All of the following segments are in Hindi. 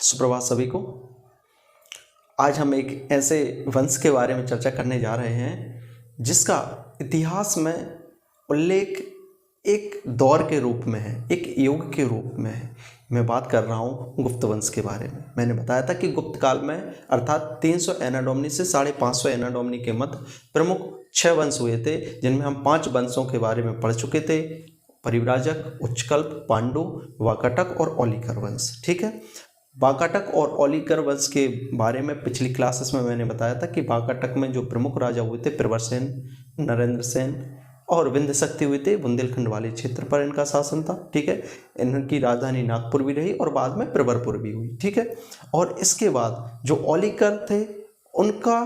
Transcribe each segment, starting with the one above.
सुप्रभात सभी को। आज हम एक ऐसे वंश के बारे में चर्चा करने जा रहे हैं जिसका इतिहास में उल्लेख एक दौर के रूप में है, एक युग के रूप में है। मैं बात कर रहा हूँ गुप्त वंश के बारे में। मैंने बताया था कि गुप्त काल में अर्थात 300 एना डोमिनी से 550 एना डोमिनी के मध्य प्रमुख 6 वंश हुए थे, जिनमें हम 5 वंशों के बारे में पढ़ चुके थे। परिव्राजक, उच्चकल्प, पांडु, वाकाटक और ओलिकर वंश। ठीक है। वाकाटक और ओलिकर वंश के बारे में पिछली क्लासेस में मैंने बताया था कि वाकाटक में जो प्रमुख राजा हुए थे प्रवरसेन, नरेंद्र सेन और विंध्य शक्ति हुए थे। बुंदेलखंड वाले क्षेत्र पर इनका शासन था। ठीक है। इनकी राजधानी नागपुर भी रही और बाद में प्रवरपुर भी हुई। ठीक है। और इसके बाद जो ओलिकर थे उनका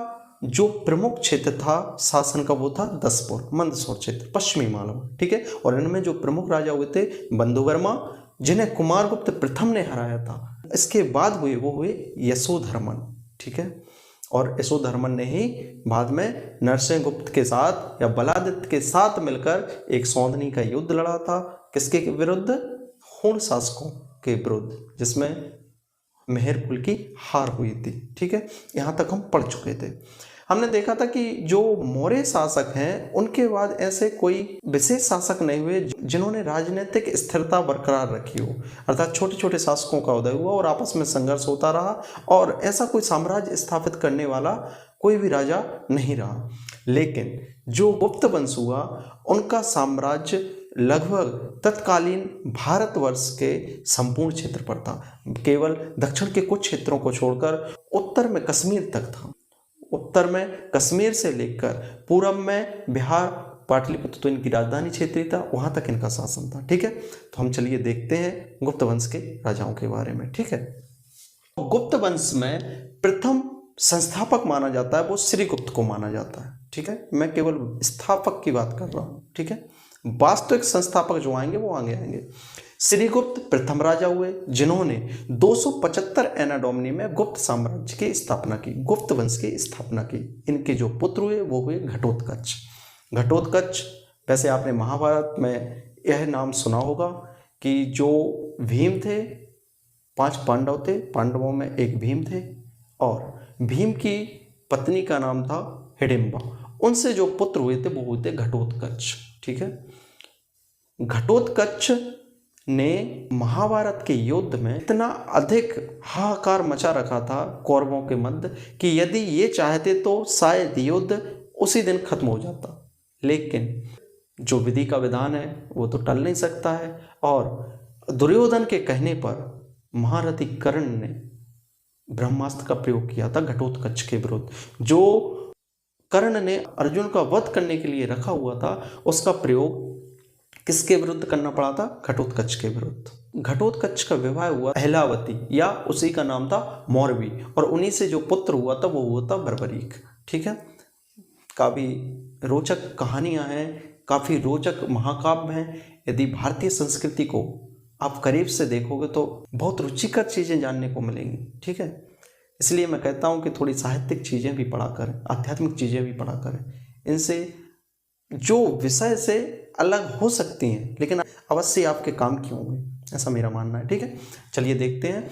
जो प्रमुख क्षेत्र था शासन का वो था दसपुर, मंदसौर क्षेत्र, पश्चिमी मालवा। ठीक है। और इनमें जो प्रमुख राजा हुए थे बंधुवर्मा, जिन्हें कुमारगुप्त प्रथम ने हराया था। इसके बाद वो हुए यशोधर्मन। ठीक है। और यशोधर्मन ने ही बाद में नरसिंह गुप्त के साथ या बलादित्य के साथ मिलकर एक सौंदनी का युद्ध लड़ा था। किसके विरुद्ध? हुण शासकों के विरुद्ध, जिसमें मेहर कुल की हार हुई थी। ठीक है। यहाँ तक हम पढ़ चुके थे। हमने देखा था कि जो मौर्य शासक हैं उनके बाद ऐसे कोई विशेष शासक नहीं हुए जिन्होंने राजनीतिक स्थिरता बरकरार रखी हो, अर्थात छोटे छोटे शासकों का उदय हुआ और आपस में संघर्ष होता रहा और ऐसा कोई साम्राज्य स्थापित करने वाला कोई भी राजा नहीं रहा। लेकिन जो गुप्त वंश हुआ उनका साम्राज्य लगभग तत्कालीन भारतवर्ष के संपूर्ण क्षेत्र पर था। केवल दक्षिण के कुछ क्षेत्रों को छोड़कर उत्तर में कश्मीर तक था। उत्तर में कश्मीर से लेकर पूरब में बिहार, पाटलिपुत्र तो इनकी राजधानी क्षेत्र था, वहां तक इनका शासन था। ठीक है। तो हम चलिए देखते हैं गुप्त वंश के राजाओं के बारे में। ठीक है। गुप्त वंश में प्रथम संस्थापक माना जाता है वो श्रीगुप्त को माना जाता है। ठीक है। मैं केवल स्थापक की बात कर रहा हूं। ठीक है। वास्तविक संस्थापक जो आएंगे वो आगे आएंगे। श्रीगुप्त प्रथम राजा हुए जिन्होंने 275 एना डोमिनी में गुप्त साम्राज्य की स्थापना की, गुप्त वंश की स्थापना की। इनके जो पुत्र हुए वो हुए घटोत्कच। घटोत्कच, वैसे आपने महाभारत में यह नाम सुना होगा कि जो भीम थे, 5 पांडव थे, पांडवों में एक भीम थे और भीम की पत्नी का नाम था हिडिंबा। उनसे जो पुत्र हुए थे वो हुए थे घटोत्कच। ठीक है। घटोत्कच ने महाभारत के युद्ध में इतना अधिक हाहाकार मचा रखा था कौरवों के मध्य कि यदि ये चाहते तो शायद युद्ध उसी दिन खत्म हो जाता। लेकिन जो विधि का विधान है वो तो टल नहीं सकता है और दुर्योधन के कहने पर महारथी कर्ण ने ब्रह्मास्त्र का प्रयोग किया था घटोत्कच के विरुद्ध। जो कर्ण ने अर्जुन का वध करने के लिए रखा हुआ था उसका प्रयोग किसके विरुद्ध करना पड़ा था? घटोत्कच के विरुद्ध। घटोत्कच का विवाह हुआ अहलावती या उसी का नाम था मौरवी और उन्हीं से जो पुत्र हुआ था वो हुआ था बर्बरीक। ठीक है। काफ़ी रोचक कहानियां हैं, काफ़ी रोचक महाकाव्य हैं। यदि भारतीय संस्कृति को आप करीब से देखोगे तो बहुत रुचिकर चीज़ें जानने को मिलेंगी। ठीक है। इसलिए मैं कहता हूँ कि थोड़ी साहित्यिक चीज़ें भी पढ़ा करें, आध्यात्मिक चीज़ें भी पढ़ा करें। इनसे जो विषय से अलग हो सकती हैं लेकिन अवश्य आपके काम की होंगे, ऐसा मेरा मानना है। ठीक है। चलिए देखते हैं।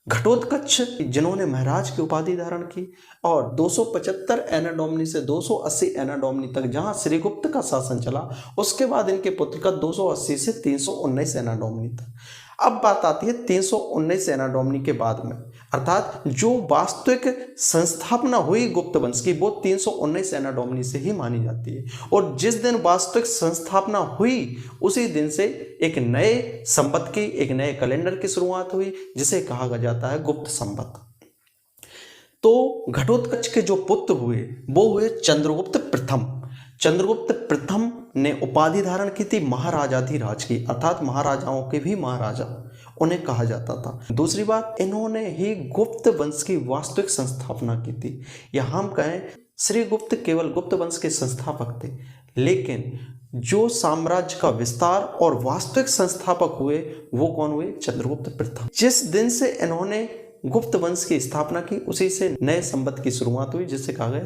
घटोत्कच जिन्होंने महाराज की उपाधि धारण की और 275 एना डोमिनी से 280 एना डोमिनी तक जहां श्रीगुप्त का शासन चला, उसके बाद इनके पुत्र का 280 से 319 एना डोमिनी तक। अब बात आती है 319 एना डोमिनी के बाद में, अर्थात जो वास्तविक संस्थापना हुई गुप्त वंश की वो 319 एना डोमिनी से ही मानी जाती है। और जिस दिन वास्तविक संस्थापना हुई उसी दिन से एक नए संवत की, एक नए कैलेंडर की शुरुआत हुई जिसे कहा जाता है गुप्त संवत। तो घटोत्कच के जो पुत्र हुए वो हुए चंद्रगुप्त प्रथम। चंद्रगुप्त प्रथम ने उपाधि धारण की थी महाराजाधिराज की, अर्थात महाराजाओं के भी महाराजा उन्हें कहा जाता था। दूसरी बात, इन्होंने ही गुप्त वंश की वास्तविक संस्थापना की थी। या हम कहें श्रीगुप्त केवल गुप्त वंश के संस्थापक थे, लेकिन जो साम्राज्य का विस्तार और वास्तविक संस्थापक हुए वो कौन हुए? चंद्रगुप्त प्रथम। जिस दिन से इन्होंने गुप्त वंश की स्थापना की उसी से नए संवत की शुरुआत हुई जिसे कहा गया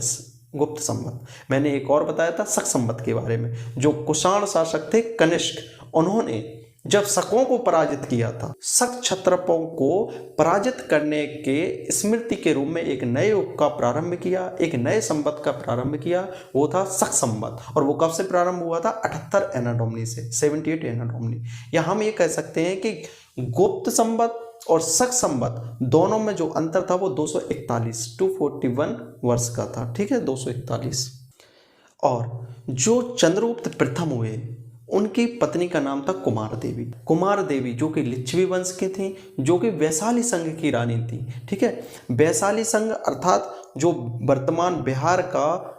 गुप्त संवत। मैंने एक और बताया था शक संवत के बारे में। जो कुषाण शासक थे कनिष्क, उन्होंने जब शकों को पराजित किया था। शक क्षत्रपों को पराजित करने के स्मृति के रूप में एक नए युग का प्रारंभ किया, एक नए संवत का प्रारंभ किया, वो था शक संवत। और वो कब से प्रारंभ हुआ था? 78 एना डोमिनी से, 78 एना डोमिनी। या हम ये कह सकते हैं कि गुप्त संवत और शक संवत दोनों में जो अंतर था वो 241 वर्ष का था। ठीक है, 241। और जो चंद्रगुप्त प्रथम हुए उनकी पत्नी का नाम था कुमार देवी। कुमार देवी जो कि लिच्छवी वंश की थी, जो कि वैशाली संघ की रानी थी। ठीक है, वैशाली संघ अर्थात जो वर्तमान बिहार का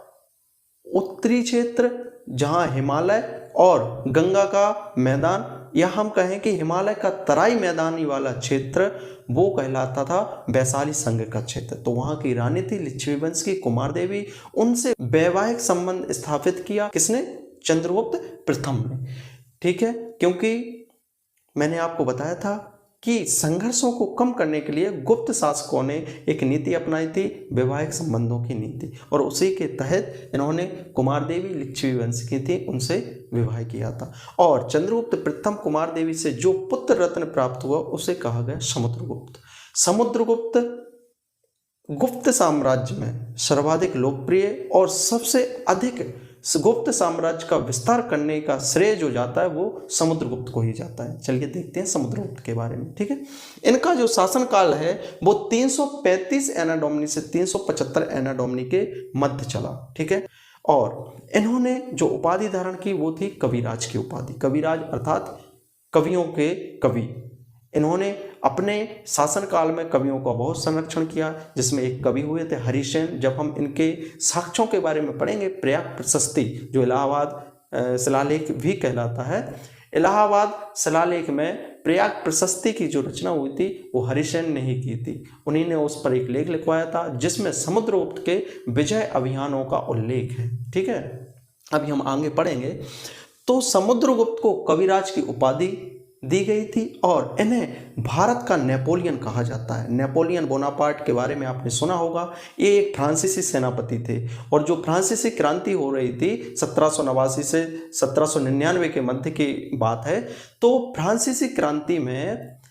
उत्तरी क्षेत्र, जहां हिमालय और गंगा का मैदान, या हम कहें कि हिमालय का तराई मैदानी वाला क्षेत्र, वो कहलाता था वैशाली संघ का क्षेत्र। तो वहां की रानी थी लिच्छवी वंश की कुमार देवी। उनसे वैवाहिक संबंध स्थापित किया किसने? चंद्रगुप्त प्रथम ने। ठीक है, क्योंकि मैंने आपको बताया था कि संघर्षों को कम करने के लिए गुप्त शासकों ने एक नीति अपनाई थी, वैवाहिक संबंधों की नीति, और उसी के तहत इन्होंने कुमार देवी लिच्छवी वंश की थी, उनसे विवाह किया था। और चंद्रगुप्त प्रथम कुमार देवी से जो पुत्र रत्न प्राप्त हुआ उसे कहा गया समुद्रगुप्त। समुद्रगुप्त गुप्त साम्राज्य में सर्वाधिक लोकप्रिय और सबसे अधिक गुप्त साम्राज्य का विस्तार करने का श्रेय जो जाता है वो समुद्रगुप्त को ही जाता है। चलिए देखते हैं समुद्रगुप्त के बारे में। ठीक है, इनका जो शासनकाल है वो 335 एना डोमिनी से 375 एना डोमिनी के मध्य चला। ठीक है, और इन्होंने जो उपाधि धारण की वो थी कविराज की उपाधि। कविराज अर्थात कवियों के कवि। इन्होंने अपने शासनकाल में कवियों का बहुत संरक्षण किया, जिसमें एक कवि हुए थे हरिसेन। जब हम इनके साक्ष्यों के बारे में पढ़ेंगे, प्रयाग प्रशस्ति जो इलाहाबाद शिलालेख भी कहलाता है, इलाहाबाद शिलालेख में प्रयाग प्रशस्ति की जो रचना हुई थी वो हरिसेन ने ही की थी। उन्हीं ने उस पर एक लेख लिखवाया था जिसमें समुद्रगुप्त के विजय अभियानों का उल्लेख है। ठीक है, अभी हम आगे पढ़ेंगे। तो समुद्रगुप्त को कविराज की उपाधि दी गई थी और इन्हें भारत का नेपोलियन कहा जाता है। नेपोलियन बोनापार्ट के बारे में आपने सुना होगा। ये एक फ्रांसीसी सेनापति थे और जो फ्रांसीसी क्रांति हो रही थी 1789 से 1799 के मध्य की बात है, तो फ्रांसीसी क्रांति में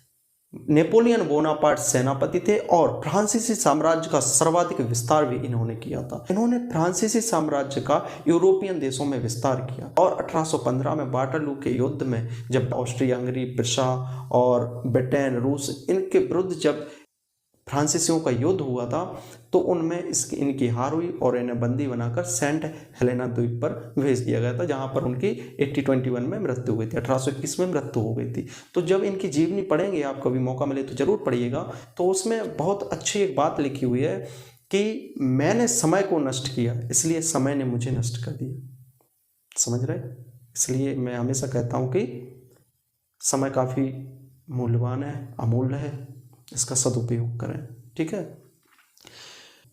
नेपोलियन बोनापार्ट सेनापति थे और फ्रांसीसी साम्राज्य का सर्वाधिक विस्तार भी इन्होंने किया था। इन्होंने फ्रांसीसी साम्राज्य का यूरोपियन देशों में विस्तार किया और 1815 में वाटरलू के युद्ध में जब ऑस्ट्रिया हंगरी, प्रुशिया और ब्रिटेन, रूस, इनके विरुद्ध जब फ्रांसीसियों का युद्ध हुआ था तो उनमें इनकी हार हुई और इन्हें बंदी बनाकर सेंट हेलेना द्वीप पर भेज दिया गया था, जहां पर उनकी 1821 में मृत्यु हुई थी, 1821 में मृत्यु हो गई थी। तो जब इनकी जीवनी पढ़ेंगे, आप कभी मौका मिले तो जरूर पढ़िएगा, तो उसमें बहुत अच्छी एक बात लिखी हुई है कि मैंने समय को नष्ट किया इसलिए समय ने मुझे नष्ट कर दिया। समझ रहे? इसलिए मैं हमेशा कहता हूँ कि समय काफ़ी मूल्यवान है, अमूल्य है, इसका सदुपयोग करें। ठीक है,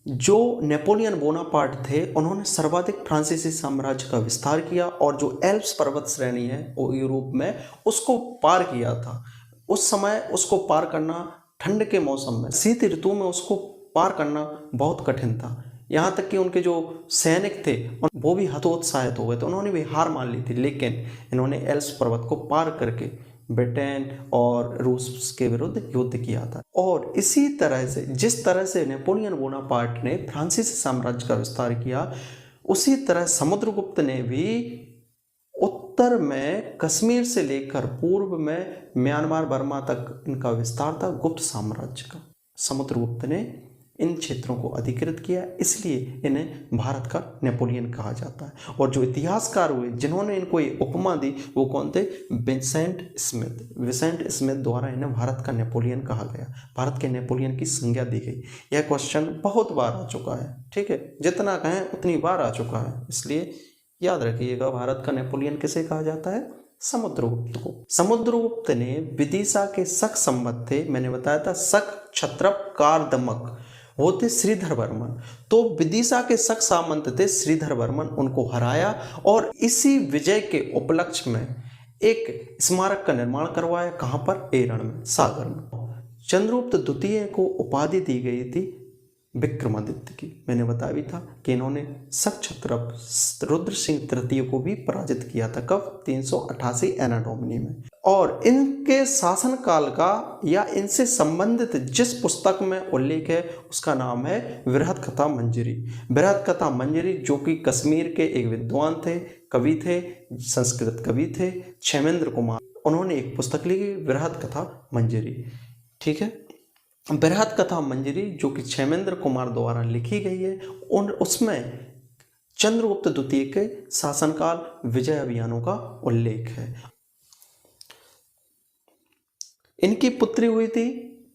जो नेपोलियन बोनापार्ट थे उन्होंने सर्वाधिक फ्रांसीसी साम्राज्य का विस्तार किया और जो एल्प्स पर्वत श्रेणी है वो यूरोप में, उसको पार किया था। उस समय उसको पार करना ठंड के मौसम में, शीत ऋतु में उसको पार करना बहुत कठिन था। यहाँ तक कि उनके जो सैनिक थे वो भी हतोत्साहित हो गए थे, उन्होंने भी हार मान ली थी। लेकिन इन्होंने एल्प्स पर्वत को पार करके ब्रिटेन और रूस के विरुद्ध युद्ध किया था। और इसी तरह से जिस तरह से नेपोलियन बोनापार्ट ने फ्रांसीसी साम्राज्य का विस्तार किया, उसी तरह समुद्रगुप्त ने भी उत्तर में कश्मीर से लेकर पूर्व में म्यांमार, बर्मा तक इनका विस्तार था गुप्त साम्राज्य का। समुद्रगुप्त ने इन क्षेत्रों को अधिकृत किया, इसलिए इन्हें भारत का नेपोलियन कहा जाता है। और जो इतिहासकार हुए जिन्होंने इनको ये उपमा दी वो कौन थे? Vincent Smith. विंसेंट स्मिथ द्वारा इन्हें भारत का नेपोलियन कहा गया, भारत के नेपोलियन की संज्ञा दी गई। यह क्वेश्चन बहुत बार आ चुका है। ठीक है, जितना कहें उतनी बार आ चुका है, इसलिए याद रखिएगा भारत का नेपोलियन किसे कहा जाता है? समुद्रगुप्त को। समुद्रगुप्त ने विदिशा के शक संवत थे, मैंने बताया था शक, क्षत्रप, कारदमक, वो थे श्रीधर वर्मन। तो विदिशा के शक सामंत थे श्रीधर वर्मन, उनको हराया और इसी विजय के उपलक्ष्य में एक स्मारक का निर्माण करवाया। कहाँ पर? एरण में, सागर में। चंद्रगुप्त द्वितीय को उपाधि दी गई थी विक्रमादित्य की। मैंने बताया भी था कि इन्होंने सक्षत्रप रुद्र सिंह तृतीय को भी पराजित किया था। कब? 388 एना डोमिनी में। और इनके शासनकाल का या इनसे संबंधित जिस पुस्तक में उल्लेख है उसका नाम है बृहद कथा मंजरी। बृहद कथा मंजरी, जो कि कश्मीर के एक विद्वान थे, कवि थे, संस्कृत कवि थे, क्षेमेंद्र कुमार, उन्होंने एक पुस्तक लिखी बृहद कथा मंजरी। ठीक है, बृहद कथा मंजरी जो कि क्षेमेंद्र कुमार द्वारा लिखी गई है, उसमें चंद्रगुप्त द्वितीय के शासनकाल विजय अभियानों का उल्लेख है। इनकी पुत्री हुई थी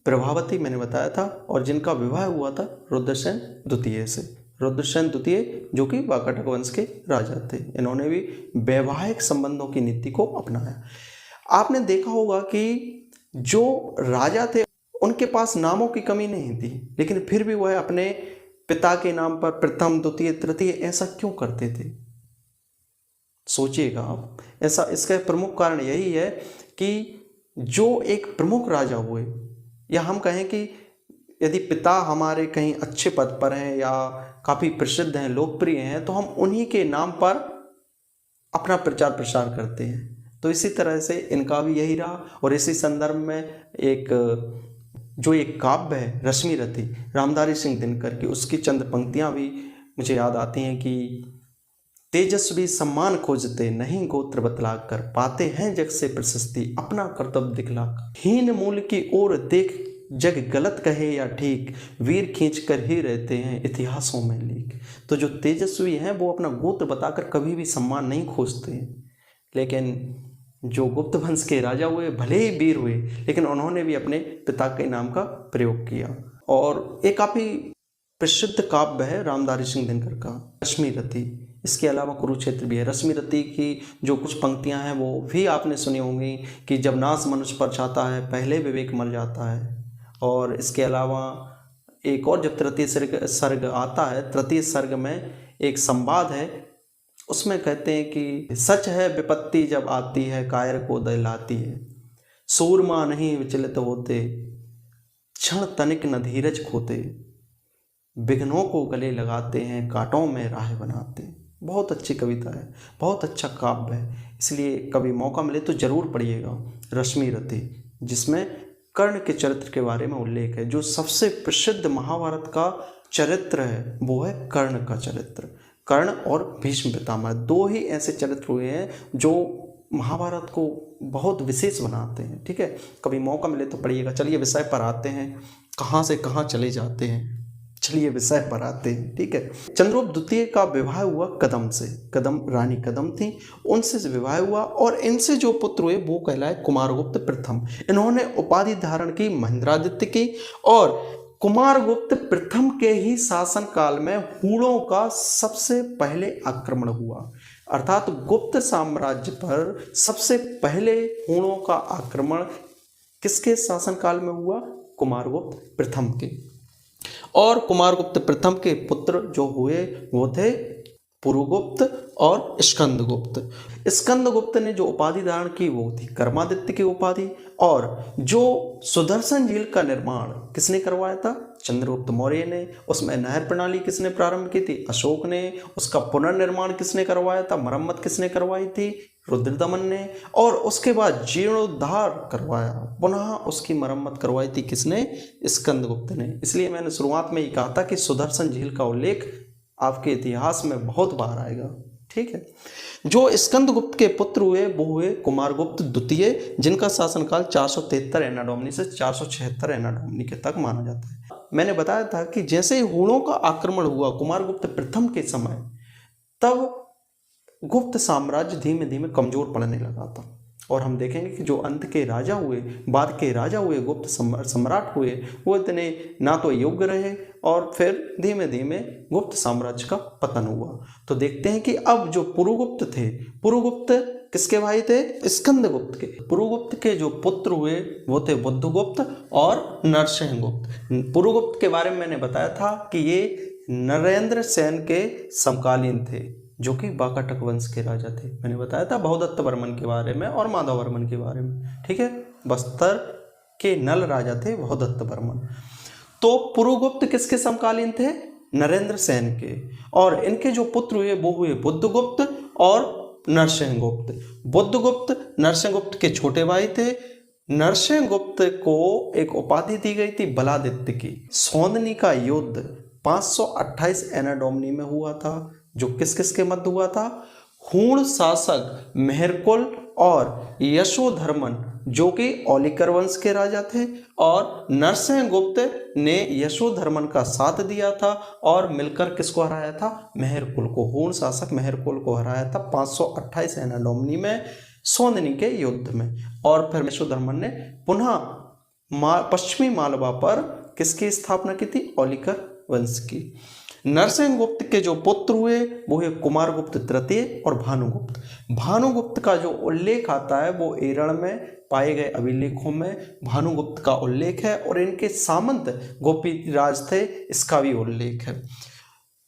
प्रभावती, मैंने बताया था, और जिनका विवाह हुआ था रुद्रसेन द्वितीय से। रुद्रसेन द्वितीय जो कि वाकाटक वंश के राजा थे। इन्होंने भी वैवाहिक संबंधों की नीति को अपनाया। आपने देखा होगा कि जो राजा थे उनके पास नामों की कमी नहीं थी, लेकिन फिर भी वह अपने पिता के नाम पर प्रथम, द्वितीय, तृतीय ऐसा क्यों करते थे? सोचिएगा आप। ऐसा इसका प्रमुख कारण यही है कि जो एक प्रमुख राजा हुए, या हम कहें कि यदि पिता हमारे कहीं अच्छे पद पर हैं या काफ़ी प्रसिद्ध हैं, लोकप्रिय हैं, तो हम उन्हीं के नाम पर अपना प्रचार प्रसार करते हैं। तो इसी तरह से इनका भी यही रहा। और इसी संदर्भ में एक काव्य है रश्मिरथी, रामधारी सिंह दिनकर की, उसकी चंद पंक्तियां भी मुझे याद आती हैं कि तेजस्वी सम्मान खोजते नहीं गोत्र बतला कर, पाते हैं जग से प्रशस्ति अपना कर्तव्य दिखला कर, हीन मूल की ओर देख जग गलत कहे या ठीक, वीर खींच कर ही रहते हैं इतिहासों में लेख। तो जो तेजस्वी हैं वो अपना गोत्र बताकर कभी भी सम्मान नहीं खोजते हैं। लेकिन जो गुप्त वंश के राजा हुए, भले ही वीर हुए, लेकिन उन्होंने भी अपने पिता के नाम का प्रयोग किया। और एक काफ़ी प्रसिद्ध काव्य है रामधारी सिंह दिनकर का रश्मिरथी। इसके अलावा कुरुक्षेत्र भी है। रश्मिरथी की जो कुछ पंक्तियां हैं वो भी आपने सुनी होंगी कि जब नाश मनुष्य पर छाता है, पहले विवेक मर जाता है। और इसके अलावा एक और जब तृतीय सर्ग आता है, तृतीय सर्ग में एक संवाद है, उसमें कहते हैं कि सच है विपत्ति जब आती है, कायर को दहलाती है, सूरमा नहीं विचलित होते, क्षण तनिक न धीरज खोते, विघ्नों को गले लगाते हैं, कांटों में राह बनाते हैं। बहुत अच्छी कविता है, बहुत अच्छा काव्य है, इसलिए कभी मौका मिले तो जरूर पढ़िएगा रश्मिरथी, जिसमें कर्ण के चरित्र के बारे में उल्लेख है। जो सबसे प्रसिद्ध महाभारत का चरित्र है वो है कर्ण का चरित्र। कर्ण और भीष्म पितामह, दो ही ऐसे चरित्र हुए हैं जो महाभारत को बहुत विशेष बनाते हैं। ठीक है, कभी मौका मिले तो पढ़िएगा। चलिए विषय पर आते हैं, कहाँ से कहाँ चले जाते हैं, चलिए विषय पर आते हैं। ठीक है, चंद्रगुप्त द्वितीय का विवाह हुआ कदम से। कदम रानी कदम थी, उनसे विवाह हुआ और इनसे जो पुत्र हुए वो कहलाए कुमारगुप्त प्रथम। इन्होंने उपाधि धारण की महेंद्रादित्य की। और कुमारगुप्त प्रथम के ही शासन काल में हूणों का सबसे पहले आक्रमण हुआ, अर्थात गुप्त साम्राज्य पर सबसे पहले हूणों का आक्रमण किसके शासन काल में हुआ? कुमारगुप्त प्रथम के। और कुमारगुप्त प्रथम के पुत्र जो हुए वो थे पुरुगुप्त और स्कंदगुप्त। स्कंदगुप्त ने जो उपाधि धारण की वो थी कर्मादित्य की उपाधि। और जो सुदर्शन झील का निर्माण किसने करवाया था? चंद्रगुप्त मौर्य ने। उसमें नहर प्रणाली किसने प्रारंभ की थी? अशोक ने। उसका पुनर्निर्माण किसने करवाया था? मरम्मत किसने करवाई थी? रुद्रदमन ने। और उसके बाद जीर्णोद्धार करवाया, पुनः उसकी मरम्मत करवाई थी किसने? स्कंदगुप्त ने। इसलिए मैंने शुरुआत में ही कहा था कि सुदर्शन झील का उल्लेख आपके इतिहास में बहुत बार आएगा। ठीक है, जो स्कंदगुप्त के पुत्र हुए वो हुए कुमारगुप्त द्वितीय, जिनका शासनकाल 473 एना डोमिनी से 476 एना डोमिनी के तक माना जाता है। मैंने बताया था कि जैसे ही हूणों का आक्रमण हुआ कुमारगुप्त प्रथम के समय, तब गुप्त साम्राज्य धीमे धीमे कमजोर पड़ने लगा था। और हम देखेंगे कि जो अंत के राजा हुए, बाद के राजा हुए, गुप्त सम्राट हुए, वो इतने ना तो योग्य रहे और फिर धीमे धीमे गुप्त साम्राज्य का पतन हुआ। तो देखते हैं कि अब जो पुरुगुप्त थे, पुरुगुप्त किसके भाई थे? स्कंदगुप्त के। पुरुगुप्त के जो पुत्र हुए वो थे बुद्धगुप्त और नरसिंहगुप्त। पुरुगुप्त के बारे में मैंने बताया था कि ये नरेंद्र सेन के समकालीन थे, जो कि वाकाटक वंश के राजा थे। मैंने बताया था बहुदत्त वर्मन के बारे में और माधव वर्मन के बारे में। ठीक है, बस्तर के नल राजा थे बहुदत्त वर्मन। तो पुरुगुप्त किसके समकालीन थे? नरेंद्र सेन के। और इनके जो पुत्र हुए वो हुए बुद्धगुप्त और नरसिंहगुप्त। बुद्धगुप्त नरसिंहगुप्त के छोटे भाई थे। नरसिंहगुप्त को एक उपाधि दी गई थी बलादित्य की। सौंदनी का युद्ध 528 एना डोमनी में हुआ था, जो किस किस के मध्य हुआ था? हूण शासक मेहरकुल और यशोधर्मन, जो कि औलिकर वंश के राजा थे, और नरसिंहगुप्त ने यशोधर्मन का साथ दिया था और मिलकर किसको हराया था? मेहरकुल को। हूण शासक मेहरकुल को हराया था 528 एना डोमनी में सौंदनी के युद्ध में। और फिर यशोधर्मन ने पुनः पश्चिमी मालवा पर किसकी स्थापना की थी? औलिकर वंश की। नरसिंहगुप्त के जो पुत्र हुए वो है कुमारगुप्त तृतीय और भानुगुप्त। भानुगुप्त का जो उल्लेख आता है वो एरण में पाए गए अभिलेखों में भानुगुप्त का उल्लेख है, और इनके सामंत गोपीराज थे, इसका भी उल्लेख है।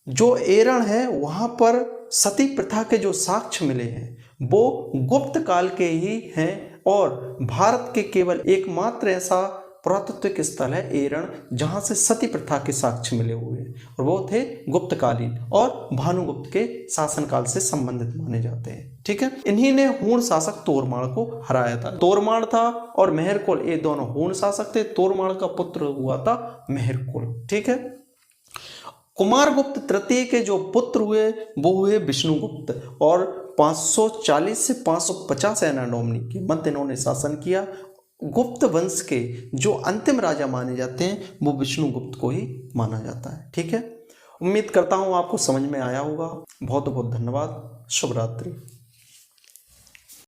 जो एरण है वहां पर सती प्रथा के जो साक्ष्य मिले हैं वो गुप्त काल के ही हैं, और भारत के केवल एकमात्र ऐसा पुरातत्विक स्थल है एरण जहां से सती प्रथा के साक्ष्य मिले हुए हैं, और वो थे गुप्तकालीन और भानुगुप्त के शासनकाल से संबंधित माने जाते हैं। ठीक है, इन्हीं ने हूण शासक तोरमाण को हराया था। तोरमाण था और मेहरकुल, ये दोनों हूण शासक थे। तोरमाण का पुत्र हुआ था मेहरकुल। ठीक है, कुमारगुप्त तृतीय के जो पुत्र हुए वो हुए विष्णुगुप्त, और 540 से 550 एना डोमनी के मध्य इन्होंने शासन किया। गुप्त वंश के जो अंतिम राजा माने जाते हैं वो विष्णुगुप्त को ही माना जाता है। ठीक है, उम्मीद करता हूँ आपको समझ में आया होगा। बहुत बहुत धन्यवाद। शुभ रात्रि।